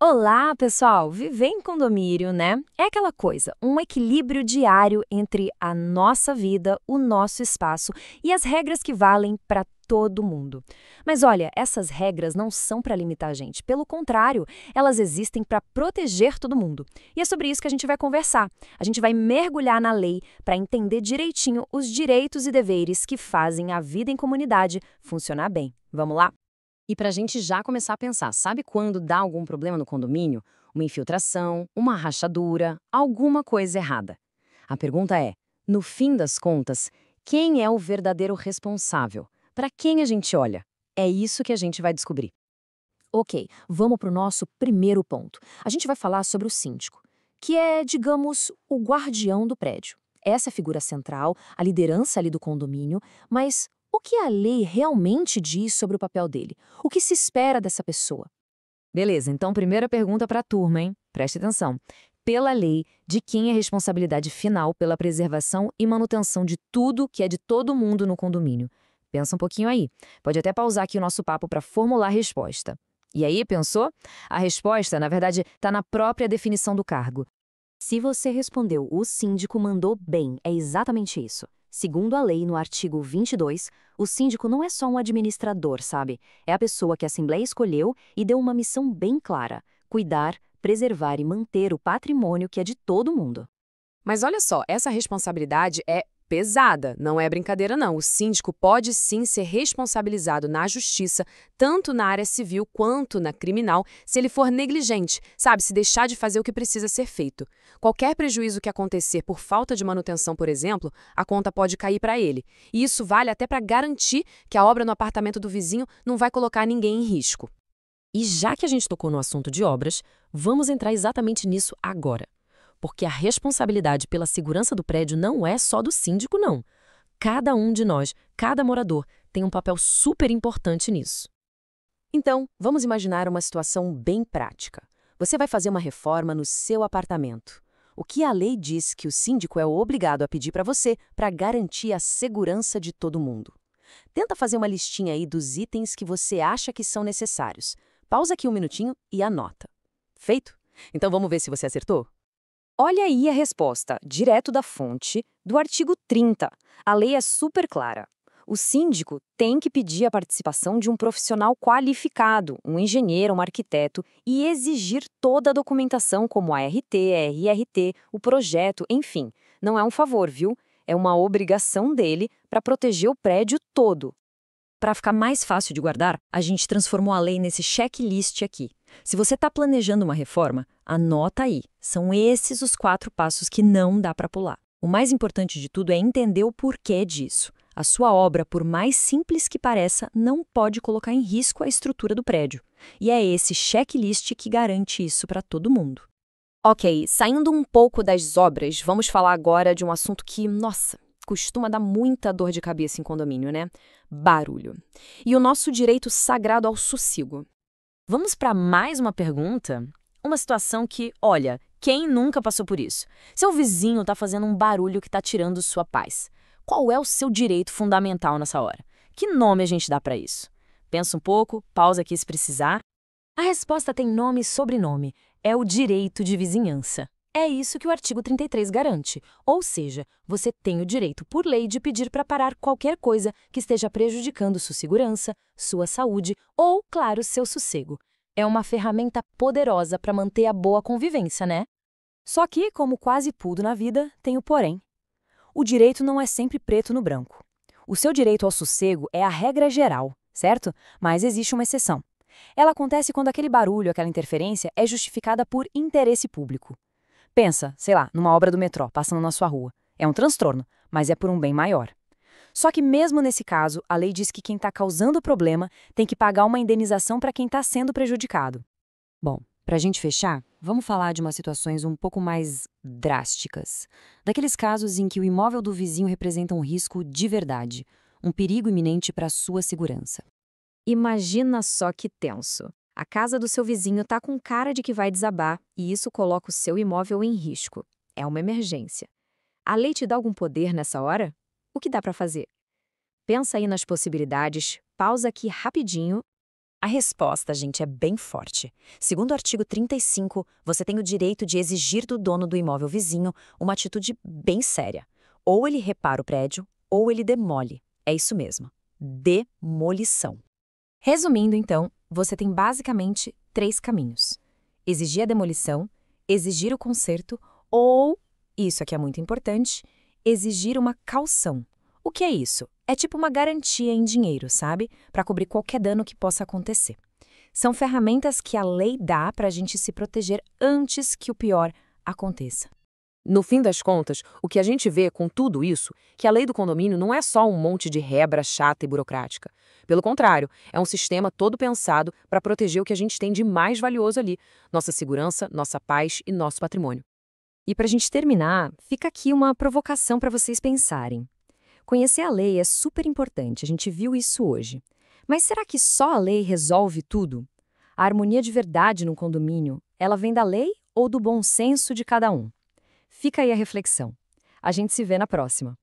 Olá, pessoal! Viver em condomínio, né? É aquela coisa, um equilíbrio diário entre a nossa vida, o nosso espaço e as regras que valem para todo mundo. Mas olha, essas regras não são para limitar a gente. Pelo contrário, elas existem para proteger todo mundo. E é sobre isso que a gente vai conversar. A gente vai mergulhar na lei para entender direitinho os direitos e deveres que fazem a vida em comunidade funcionar bem. Vamos lá? E para a gente já começar a pensar, sabe quando dá algum problema no condomínio? Uma infiltração, uma rachadura, alguma coisa errada. A pergunta é, no fim das contas, quem é o verdadeiro responsável? Para quem a gente olha? É isso que a gente vai descobrir. Ok, vamos para o nosso primeiro ponto. A gente vai falar sobre o síndico, que é, digamos, o guardião do prédio. Essa é a figura central, a liderança ali do condomínio, mas o que a lei realmente diz sobre o papel dele? O que se espera dessa pessoa? Beleza, então primeira pergunta para a turma, hein? Preste atenção. Pela lei, de quem é a responsabilidade final pela preservação e manutenção de tudo que é de todo mundo no condomínio? Pensa um pouquinho aí. Pode até pausar aqui o nosso papo para formular a resposta. E aí, pensou? A resposta, na verdade, está na própria definição do cargo. Se você respondeu o síndico mandou bem, é exatamente isso. Segundo a lei, no artigo 22, o síndico não é só um administrador, sabe? É a pessoa que a Assembleia escolheu e deu uma missão bem clara: cuidar, preservar e manter o patrimônio que é de todo mundo. Mas olha só, essa responsabilidade é pesada, não é brincadeira não. O síndico pode sim ser responsabilizado na justiça, tanto na área civil quanto na criminal, se ele for negligente, sabe, se deixar de fazer o que precisa ser feito. Qualquer prejuízo que acontecer por falta de manutenção, por exemplo, a conta pode cair para ele. E isso vale até para garantir que a obra no apartamento do vizinho não vai colocar ninguém em risco. E já que a gente tocou no assunto de obras, vamos entrar exatamente nisso agora. Porque a responsabilidade pela segurança do prédio não é só do síndico, não. Cada um de nós, cada morador, tem um papel super importante nisso. Então, vamos imaginar uma situação bem prática. Você vai fazer uma reforma no seu apartamento. O que a lei diz que o síndico é obrigado a pedir para você para garantir a segurança de todo mundo? Tenta fazer uma listinha aí dos itens que você acha que são necessários. Pausa aqui um minutinho e anota. Feito? Então vamos ver se você acertou? Olha aí a resposta, direto da fonte, do artigo 30. A lei é super clara. O síndico tem que pedir a participação de um profissional qualificado, um engenheiro, um arquiteto, e exigir toda a documentação, como a RT, a RRT, o projeto, enfim. Não é um favor, viu? É uma obrigação dele para proteger o prédio todo. Para ficar mais fácil de guardar, a gente transformou a lei nesse checklist aqui. Se você está planejando uma reforma, anota aí. São esses os 4 passos que não dá para pular. O mais importante de tudo é entender o porquê disso. A sua obra, por mais simples que pareça, não pode colocar em risco a estrutura do prédio. E é esse checklist que garante isso para todo mundo. Ok, saindo um pouco das obras, vamos falar agora de um assunto que, nossa, costuma dar muita dor de cabeça em condomínio, né? Barulho. E o nosso direito sagrado ao sossego. Vamos para mais uma pergunta? Uma situação que, olha, quem nunca passou por isso? Seu vizinho está fazendo um barulho que está tirando sua paz. Qual é o seu direito fundamental nessa hora? Que nome a gente dá para isso? Pensa um pouco, pausa aqui se precisar. A resposta tem nome e sobrenome. É o direito de vizinhança. É isso que o artigo 33 garante. Ou seja, você tem o direito, por lei, de pedir para parar qualquer coisa que esteja prejudicando sua segurança, sua saúde ou, claro, seu sossego. É uma ferramenta poderosa para manter a boa convivência, né? Só que, como quase tudo na vida, tem o porém. O direito não é sempre preto no branco. O seu direito ao sossego é a regra geral, certo? Mas existe uma exceção. Ela acontece quando aquele barulho, aquela interferência é justificada por interesse público. Pensa, sei lá, numa obra do metrô passando na sua rua. É um transtorno, mas é por um bem maior. Só que mesmo nesse caso, a lei diz que quem está causando o problema tem que pagar uma indenização para quem está sendo prejudicado. Bom, para a gente fechar, vamos falar de umas situações um pouco mais drásticas. Daqueles casos em que o imóvel do vizinho representa um risco de verdade, um perigo iminente para a sua segurança. Imagina só que tenso. A casa do seu vizinho está com cara de que vai desabar e isso coloca o seu imóvel em risco. É uma emergência. A lei te dá algum poder nessa hora? O que dá para fazer? Pensa aí nas possibilidades, pausa aqui rapidinho. A resposta, gente, é bem forte. Segundo o artigo 35, você tem o direito de exigir do dono do imóvel vizinho uma atitude bem séria. Ou ele repara o prédio, ou ele demole. É isso mesmo. Demolição. Resumindo, então, você tem basicamente 3 caminhos: exigir a demolição, exigir o conserto ou, isso aqui é muito importante, exigir uma caução. O que é isso? É tipo uma garantia em dinheiro, sabe? Para cobrir qualquer dano que possa acontecer. São ferramentas que a lei dá para a gente se proteger antes que o pior aconteça. No fim das contas, o que a gente vê com tudo isso, que a lei do condomínio não é só um monte de regra chata e burocrática. Pelo contrário, é um sistema todo pensado para proteger o que a gente tem de mais valioso ali, nossa segurança, nossa paz e nosso patrimônio. E para a gente terminar, fica aqui uma provocação para vocês pensarem. Conhecer a lei é super importante, a gente viu isso hoje. Mas será que só a lei resolve tudo? A harmonia de verdade no condomínio, ela vem da lei ou do bom senso de cada um? Fica aí a reflexão. A gente se vê na próxima.